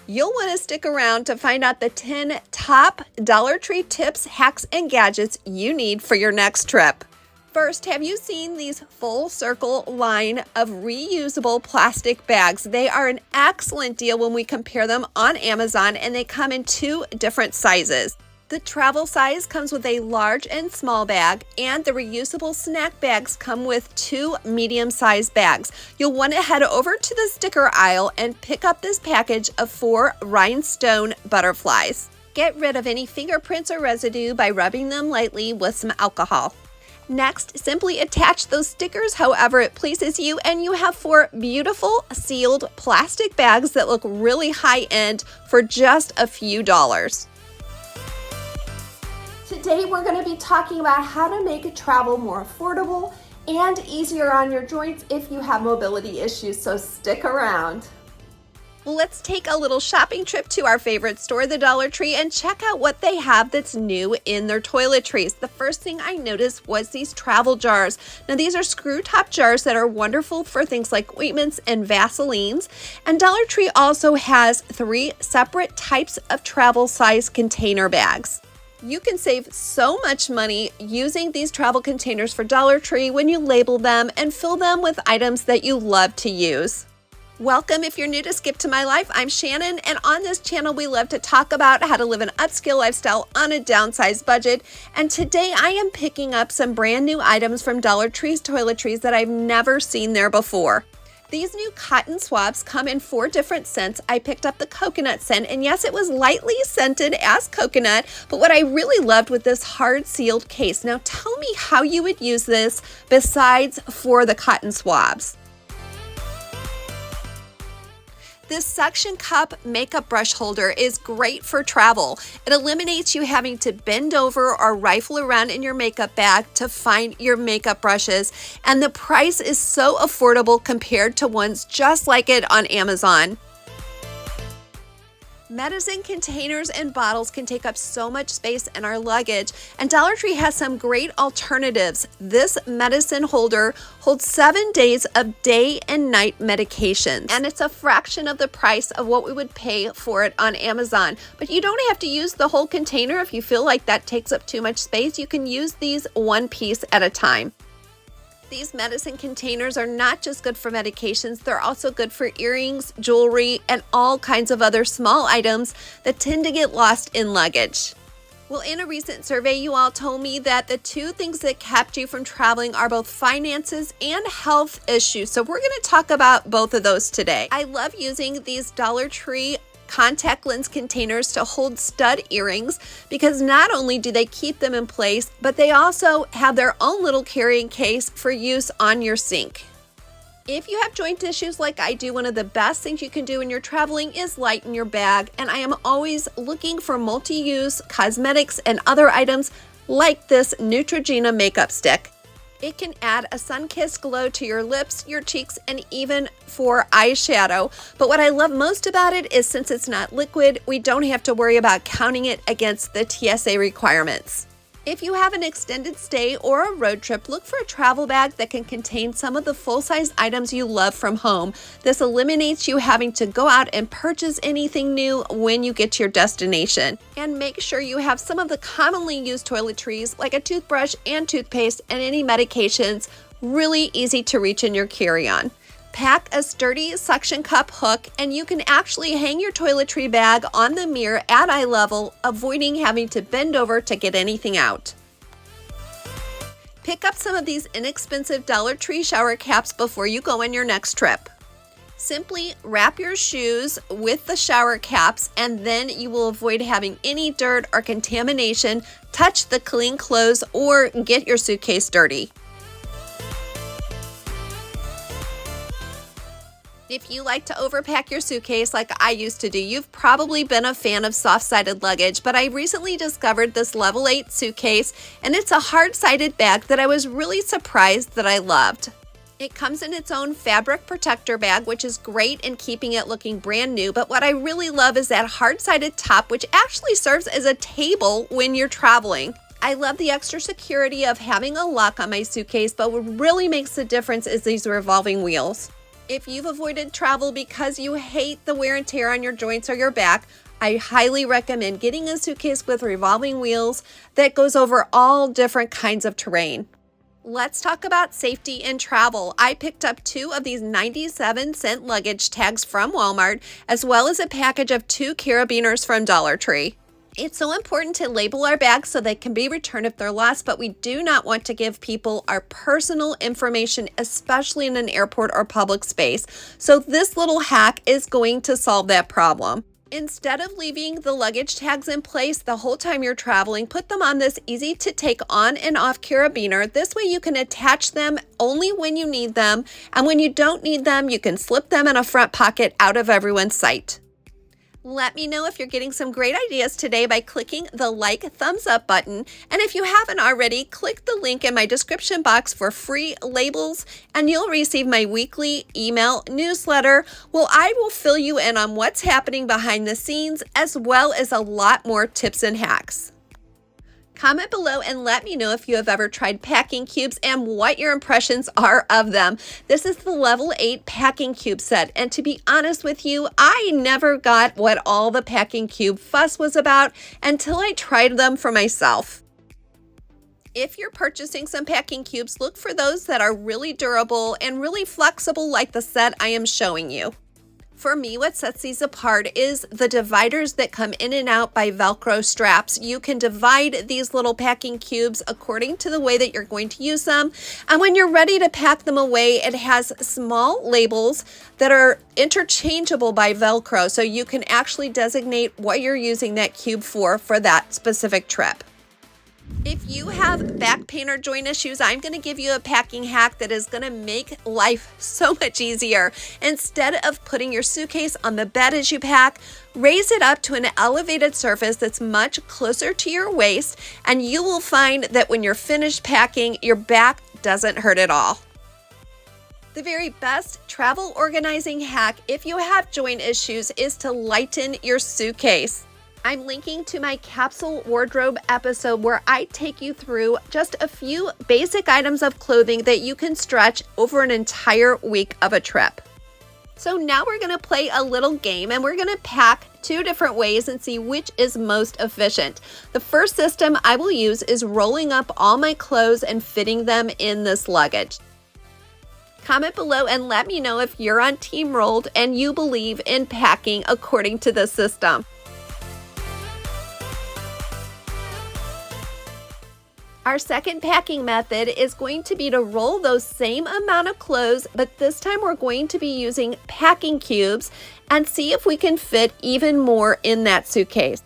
You'll want to stick around to find out the 10 top Dollar Tree tips, hacks, and gadgets you need for your next trip. First, have you seen these full circle line of reusable plastic bags? They are an excellent deal when we compare them on Amazon, and they come in 2 different sizes. The travel size comes with a large and small bag, and the reusable snack bags come with 2 medium-sized bags. You'll want to head over to the sticker aisle and pick up this package of 4 rhinestone butterflies. Get rid of any fingerprints or residue by rubbing them lightly with some alcohol. Next, simply attach those stickers however it pleases you, and you have 4 beautiful sealed plastic bags that look really high-end for just a few dollars. Today we're going to be talking about how to make travel more affordable and easier on your joints if you have mobility issues, so stick around. Let's take a little shopping trip to our favorite store, the Dollar Tree, and check out what they have that's new in their toiletries. The first thing I noticed was these travel jars. Now these are screw top jars that are wonderful for things like ointments and Vaselines. And Dollar Tree also has 3 separate types of travel size container bags. You can save so much money using these travel containers for Dollar Tree when you label them and fill them with items that you love to use. Welcome if you're new to Skip to My Life. I'm Shannon, and on this channel we love to talk about how to live an upscale lifestyle on a downsized budget. And today I am picking up some brand new items from Dollar Tree's toiletries that I've never seen there before. These new cotton swabs come in 4 different scents. I picked up the coconut scent, and yes, it was lightly scented as coconut, but what I really loved with this hard sealed case. Now tell me how you would use this besides for the cotton swabs. This suction cup makeup brush holder is great for travel. It eliminates you having to bend over or rifle around in your makeup bag to find your makeup brushes, and the price is so affordable compared to ones just like it on Amazon. Medicine containers and bottles can take up so much space in our luggage, and Dollar Tree has some great alternatives. This medicine holder holds 7 days of day and night medications, and it's a fraction of the price of what we would pay for it on Amazon. But you don't have to use the whole container if you feel like that takes up too much space. You can use these one piece at a time. These medicine containers are not just good for medications, they're also good for earrings, jewelry, and all kinds of other small items that tend to get lost in luggage. Well, in a recent survey, you all told me that the 2 things that kept you from traveling are both finances and health issues. So we're going to talk about both of those today. I love using these Dollar Tree contact lens containers to hold stud earrings because not only do they keep them in place, but they also have their own little carrying case for use on your sink. If you have joint issues like I do, one of the best things you can do when you're traveling is lighten your bag, and I am always looking for multi-use cosmetics and other items like this Neutrogena makeup stick. It can add a sun-kissed glow to your lips, your cheeks, and even for eyeshadow. But what I love most about it is since it's not liquid, we don't have to worry about counting it against the TSA requirements. If you have an extended stay or a road trip, look for a travel bag that can contain some of the full-size items you love from home. This eliminates you having to go out and purchase anything new when you get to your destination. And make sure you have some of the commonly used toiletries like a toothbrush and toothpaste and any medications really easy to reach in your carry-on. Pack a sturdy suction cup hook, and you can actually hang your toiletry bag on the mirror at eye level, avoiding having to bend over to get anything out. Pick up some of these inexpensive Dollar Tree shower caps before you go on your next trip. Simply wrap your shoes with the shower caps, and then you will avoid having any dirt or contamination touch the clean clothes or get your suitcase dirty. If you like to overpack your suitcase like I used to do, you've probably been a fan of soft-sided luggage, but I recently discovered this level 8 suitcase, and it's a hard-sided bag that I was really surprised that I loved. It comes in its own fabric protector bag, which is great in keeping it looking brand new, but what I really love is that hard-sided top, which actually serves as a table when you're traveling. I love the extra security of having a lock on my suitcase, but what really makes the difference is these revolving wheels. If you've avoided travel because you hate the wear and tear on your joints or your back, I highly recommend getting a suitcase with revolving wheels that goes over all different kinds of terrain. Let's talk about safety in travel. I picked up 2 of these 97-cent luggage tags from Walmart, as well as a package of 2 carabiners from Dollar Tree. It's so important to label our bags so they can be returned if they're lost, but we do not want to give people our personal information, especially in an airport or public space. So this little hack is going to solve that problem. Instead of leaving the luggage tags in place the whole time you're traveling, put them on this easy to take on and off carabiner. This way you can attach them only when you need them, and when you don't need them, you can slip them in a front pocket out of everyone's sight. Let me know if you're getting some great ideas today by clicking the thumbs up button. And if you haven't already, click the link in my description box for free labels and you'll receive my weekly email newsletter. Well, I will fill you in on what's happening behind the scenes as well as a lot more tips and hacks. Comment below and let me know if you have ever tried packing cubes and what your impressions are of them. This is the level 8 packing cube set, and to be honest with you, I never got what all the packing cube fuss was about until I tried them for myself. If you're purchasing some packing cubes, look for those that are really durable and really flexible like the set I am showing you. For me, what sets these apart is the dividers that come in and out by Velcro straps. You can divide these little packing cubes according to the way that you're going to use them. And when you're ready to pack them away, it has small labels that are interchangeable by Velcro. So you can actually designate what you're using that cube for that specific trip. If you have back pain or joint issues, I'm going to give you a packing hack that is going to make life so much easier. Instead of putting your suitcase on the bed as you pack, raise it up to an elevated surface that's much closer to your waist, and you will find that when you're finished packing, your back doesn't hurt at all. The very best travel organizing hack if you have joint issues is to lighten your suitcase. I'm linking to my capsule wardrobe episode where I take you through just a few basic items of clothing that you can stretch over an entire week of a trip. So now we're going to play a little game and we're going to pack 2 different ways and see which is most efficient. The first system I will use is rolling up all my clothes and fitting them in this luggage. Comment below and let me know if you're on Team Rolled and you believe in packing according to this system. Our second packing method is going to be to roll those same amount of clothes, but this time we're going to be using packing cubes and see if we can fit even more in that suitcase.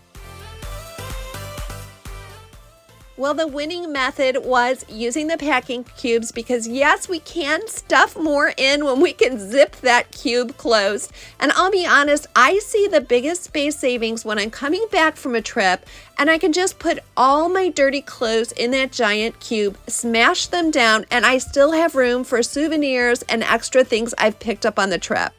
Well, the winning method was using the packing cubes because yes, we can stuff more in when we can zip that cube closed. And I'll be honest, I see the biggest space savings when I'm coming back from a trip and I can just put all my dirty clothes in that giant cube, smash them down, and I still have room for souvenirs and extra things I've picked up on the trip.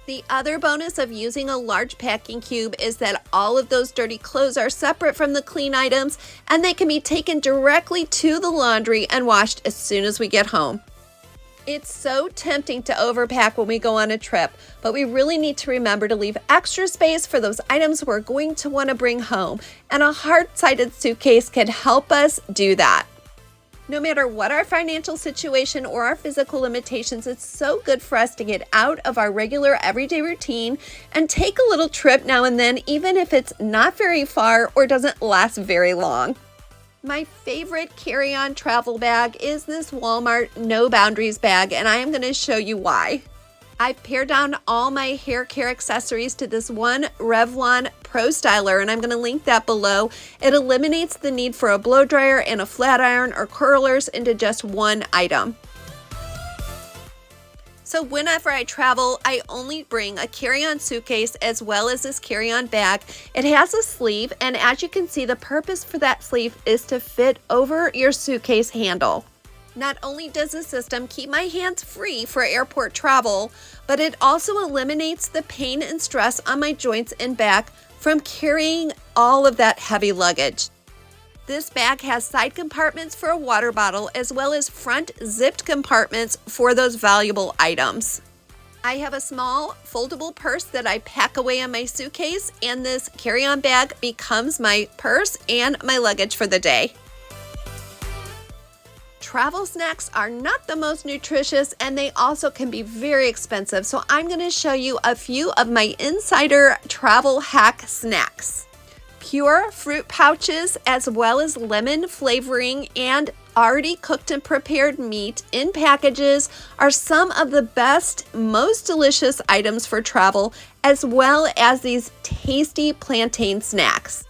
The other bonus of using a large packing cube is that all of those dirty clothes are separate from the clean items and they can be taken directly to the laundry and washed as soon as we get home. It's so tempting to overpack when we go on a trip, but we really need to remember to leave extra space for those items we're going to want to bring home, and a hard-sided suitcase can help us do that. No matter what our financial situation or our physical limitations, it's so good for us to get out of our regular everyday routine and take a little trip now and then, even if it's not very far or doesn't last very long. My favorite carry-on travel bag is this Walmart No Boundaries bag, and I am going to show you why. I've pared down all my hair care accessories to this one Revlon Pro Styler, and I'm going to link that below. It eliminates the need for a blow dryer and a flat iron or curlers into just one item. So whenever I travel, I only bring a carry-on suitcase as well as this carry-on bag. It has a sleeve, and as you can see, the purpose for that sleeve is to fit over your suitcase handle. Not only does the system keep my hands free for airport travel, but it also eliminates the pain and stress on my joints and back from carrying all of that heavy luggage. This bag has side compartments for a water bottle as well as front zipped compartments for those valuable items. I have a small foldable purse that I pack away in my suitcase, and this carry-on bag becomes my purse and my luggage for the day. Travel snacks are not the most nutritious, and they also can be very expensive. So I'm going to show you a few of my insider travel hack snacks. Pure fruit pouches, as well as lemon flavoring and already cooked and prepared meat in packages, are some of the best, most delicious items for travel, as well as these tasty plantain snacks.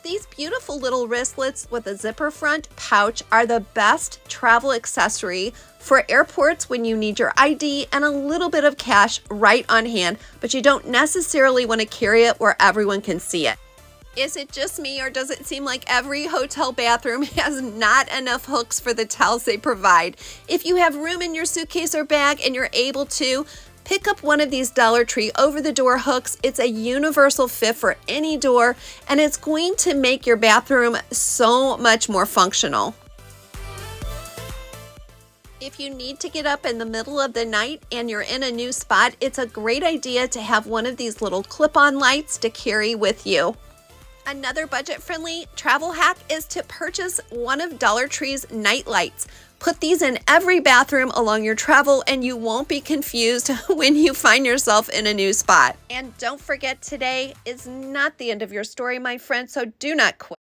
These beautiful little wristlets with a zipper front pouch are the best travel accessory for airports when you need your ID and a little bit of cash right on hand, but you don't necessarily want to carry it where everyone can see it. Is it just me, or does it seem like every hotel bathroom has not enough hooks for the towels they provide? If you have room in your suitcase or bag and you're able to, pick up one of these Dollar Tree over-the-door hooks. It's a universal fit for any door, and it's going to make your bathroom so much more functional. If you need to get up in the middle of the night and you're in a new spot, it's a great idea to have one of these little clip-on lights to carry with you. Another budget-friendly travel hack is to purchase one of Dollar Tree's night lights. Put these in every bathroom along your travel, and you won't be confused when you find yourself in a new spot. And don't forget, today is not the end of your story, my friend, so do not quit.